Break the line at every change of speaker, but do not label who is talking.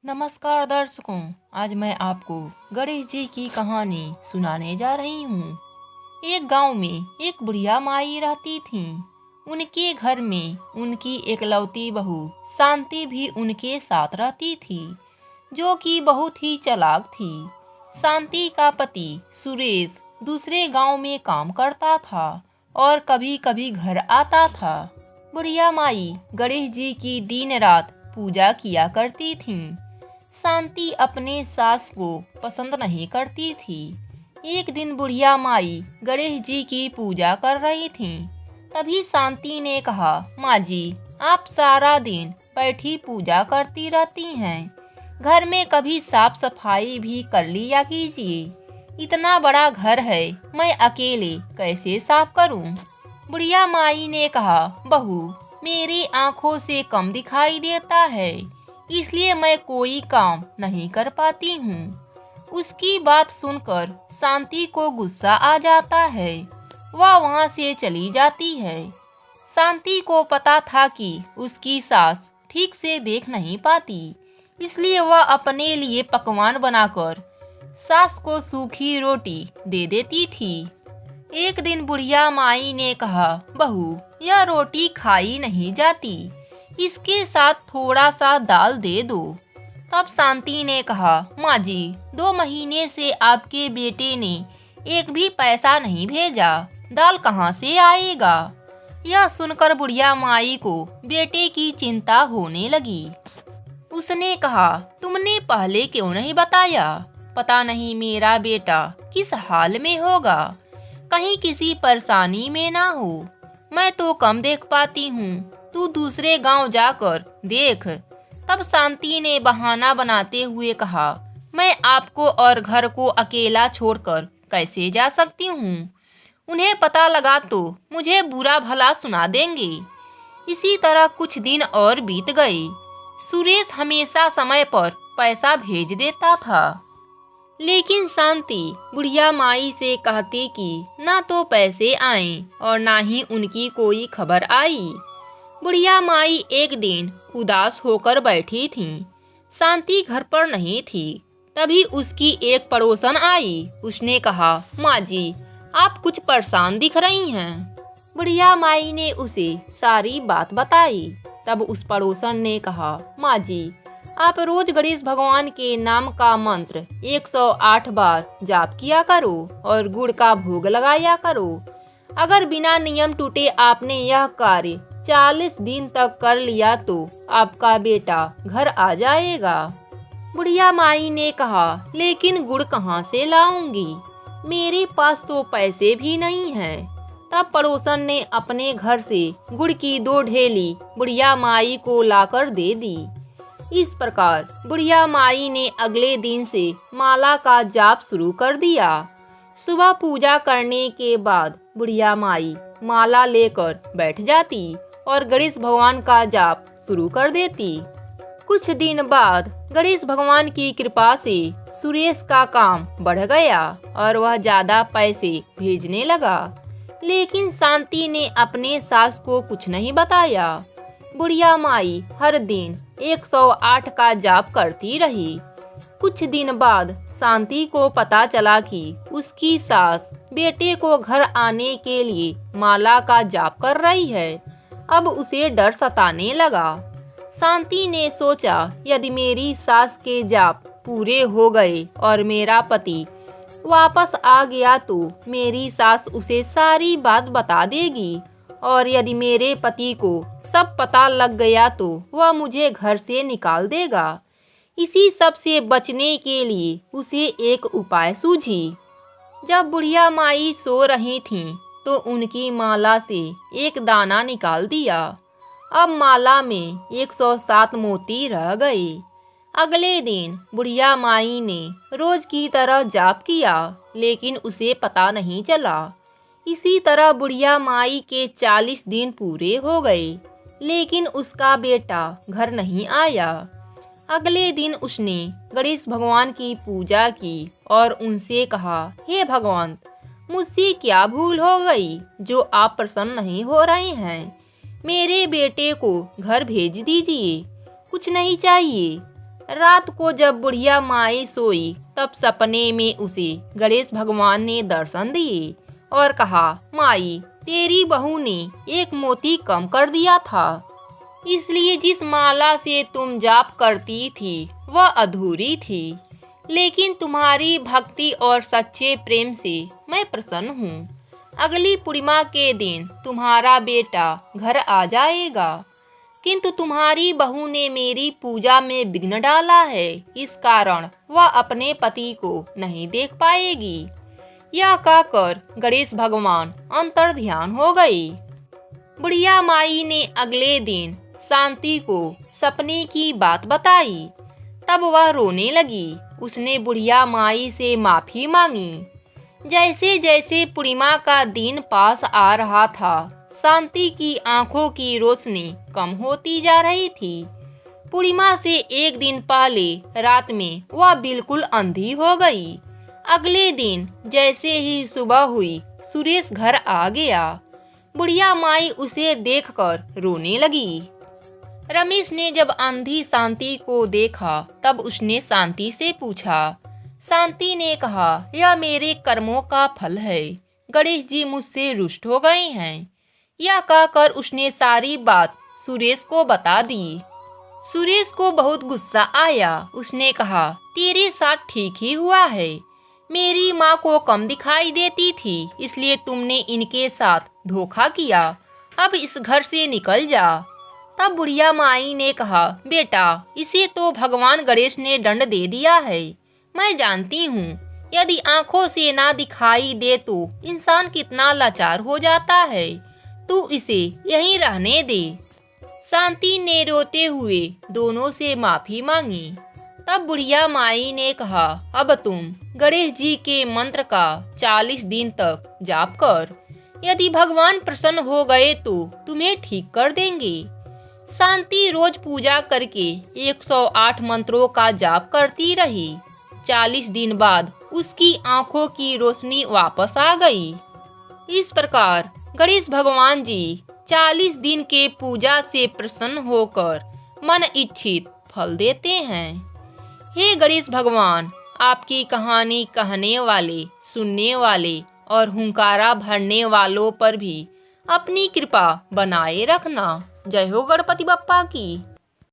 नमस्कार दर्शकों। आज मैं आपको गणेश जी की कहानी सुनाने जा रही हूँ। एक गांव में एक बुढ़िया माई रहती थी। उनके घर में उनकी इकलौती बहू शांति भी उनके साथ रहती थी, जो कि बहुत ही चालाक थी। शांति का पति सुरेश दूसरे गांव में काम करता था और कभी कभी घर आता था। बुढ़िया माई गणेश जी की दिन रात पूजा किया करती थी। शांति अपने सास को पसंद नहीं करती थी। एक दिन बुढ़िया माई गणेश जी की पूजा कर रही थी। तभी शांति ने कहा, माँ जी, आप सारा दिन बैठी पूजा करती रहती हैं। घर में कभी साफ सफाई भी कर लिया कीजिए। इतना बड़ा घर है, मैं अकेले कैसे साफ करूं? बुढ़िया माई ने कहा, बहू, मेरी आंखों से कम दिखाई देता है, इसलिए मैं कोई काम नहीं कर पाती हूँ। उसकी बात सुनकर शांति को गुस्सा आ जाता है। वह वहाँ से चली जाती है। शांति को पता था कि उसकी सास ठीक से देख नहीं पाती, इसलिए वह अपने लिए पकवान बनाकर सास को सूखी रोटी दे देती थी। एक दिन बुढ़िया माई ने कहा, बहू, यह रोटी खाई नहीं जाती, इसके साथ थोड़ा सा दाल दे दो। तब शांति ने कहा, माँ जी, 2 महीने से आपके बेटे ने एक भी पैसा नहीं भेजा, दाल कहाँ से आएगा? यह सुनकर बुढ़िया माई को बेटे की चिंता होने लगी। उसने कहा, तुमने पहले क्यों नहीं बताया? पता नहीं मेरा बेटा किस हाल में होगा, कहीं किसी परेशानी में ना हो। मैं तो कम देख पाती हूँ, तू दूसरे गांव जाकर देख। तब शांति ने बहाना बनाते हुए कहा, मैं आपको और घर को अकेला छोड़कर कैसे जा सकती हूँ? उन्हें पता लगा तो मुझे बुरा भला सुना देंगे। इसी तरह कुछ दिन और बीत गए। सुरेश हमेशा समय पर पैसा भेज देता था, लेकिन शांति बुढ़िया माई से कहती कि ना तो पैसे आए और ना ही उनकी कोई खबर आई। बुढ़िया माई एक दिन उदास होकर बैठी थी। शांति घर पर नहीं थी। तभी उसकी एक पड़ोसन आई। उसने कहा, माँ जी, आप कुछ परेशान दिख रही हैं। बुढ़िया माई ने उसे सारी बात बताई। तब उस पड़ोसन ने कहा, माँ जी, आप रोज गणेश भगवान के नाम का मंत्र 108 बार जाप किया करो और गुड़ का भोग लगाया करो। अगर बिना नियम टूटे आपने यह कार्य 40 दिन तक कर लिया तो आपका बेटा घर आ जाएगा। बुढ़िया माई ने कहा, लेकिन गुड़ कहाँ से लाऊंगी? मेरे पास तो पैसे भी नहीं हैं। तब पड़ोसन ने अपने घर से गुड़ की 2 ढेली बुढ़िया माई को लाकर दे दी। इस प्रकार बुढ़िया माई ने अगले दिन से माला का जाप शुरू कर दिया। सुबह पूजा करने के बाद बुढ़िया माई माला लेकर बैठ जाती और गणेश भगवान का जाप शुरू कर देती। कुछ दिन बाद गणेश भगवान की कृपा से सुरेश का काम बढ़ गया और वह ज्यादा पैसे भेजने लगा। लेकिन शांति ने अपने सास को कुछ नहीं बताया। बुढ़िया माई हर दिन 108 का जाप करती रही। कुछ दिन बाद शांति को पता चला कि उसकी सास बेटे को घर आने के लिए माला का जाप कर रही है। अब उसे डर सताने लगा। शांति ने सोचा, यदि मेरी सास के जाप पूरे हो गए और मेरा पति वापस आ गया तो मेरी सास उसे सारी बात बता देगी, और यदि मेरे पति को सब पता लग गया तो वह मुझे घर से निकाल देगा। इसी सब से बचने के लिए उसे एक उपाय सूझी। जब बुढ़िया माई सो रही थीं, तो उनकी माला से एक दाना निकाल दिया। अब माला में 107 मोती रह गए। अगले दिन बुढ़िया माई ने रोज की तरह जाप किया, लेकिन उसे पता नहीं चला। इसी तरह बुढ़िया माई के 40 दिन पूरे हो गए, लेकिन उसका बेटा घर नहीं आया। अगले दिन उसने गणेश भगवान की पूजा की और उनसे कहा, हे भगवान, मुझसे क्या भूल हो गई जो आप प्रसन्न नहीं हो रहे हैं? मेरे बेटे को घर भेज दीजिए, कुछ नहीं चाहिए। रात को जब बुढ़िया माई सोई तब सपने में उसे गणेश भगवान ने दर्शन दिए और कहा, माई, तेरी बहू ने एक मोती कम कर दिया था, इसलिए जिस माला से तुम जाप करती थी वह अधूरी थी, लेकिन तुम्हारी भक्ति और सच्चे प्रेम से मैं प्रसन्न हूँ। अगली पूर्णिमा के दिन तुम्हारा बेटा घर आ जाएगा, किंतु तुम्हारी बहू ने मेरी पूजा में विघ्न डाला है, इस कारण वह अपने पति को नहीं देख पाएगी। यह कहकर गणेश भगवान अंतर ध्यान हो गए। बुढ़िया माई ने अगले दिन शांति को सपने की बात बताई। तब वह रोने लगी। उसने बुढ़िया माई से माफी मांगी। जैसे जैसे पूर्णिमा का दिन पास आ रहा था, शांति की आंखों की रोशनी कम होती जा रही थी। पूर्णिमा से एक दिन पहले रात में वह बिल्कुल अंधी हो गई। अगले दिन जैसे ही सुबह हुई, सुरेश घर आ गया। बुढ़िया माई उसे देखकर रोने लगी। रमेश ने जब अंधी शांति को देखा तब उसने शांति से पूछा। शांति ने कहा, यह मेरे कर्मों का फल है। गणेश जी मुझसे रुष्ट हो गए हैं। यह कहकर उसने सारी बात सुरेश को बता दी। सुरेश को बहुत गुस्सा आया। उसने कहा, तेरे साथ ठीक ही हुआ है। मेरी माँ को कम दिखाई देती थी, इसलिए तुमने इनके साथ धोखा किया। अब इस घर से निकल जा। तब बुढ़िया माई ने कहा, बेटा, इसे तो भगवान गणेश ने दंड दे दिया है। मैं जानती हूँ, यदि आंखों से ना दिखाई दे तो इंसान कितना लाचार हो जाता है। तू इसे यहीं रहने दे। शांति ने रोते हुए दोनों से माफी मांगी। तब बुढ़िया माई ने कहा, अब तुम गणेश जी के मंत्र का 40 दिन तक जाप कर। यदि भगवान प्रसन्न हो गए तो तुम्हें ठीक कर देंगे। शांति रोज पूजा करके 108 मंत्रों का जाप करती रही। 40 दिन बाद उसकी आंखों की रोशनी वापस आ गई। इस प्रकार गणेश भगवान जी 40 दिन के पूजा से प्रसन्न होकर मन इच्छित फल देते हैं। हे गणेश भगवान, आपकी कहानी कहने वाले, सुनने वाले और हुंकारा भरने वालों पर भी अपनी कृपा बनाए रखना। जय हो गणपति बप्पा की।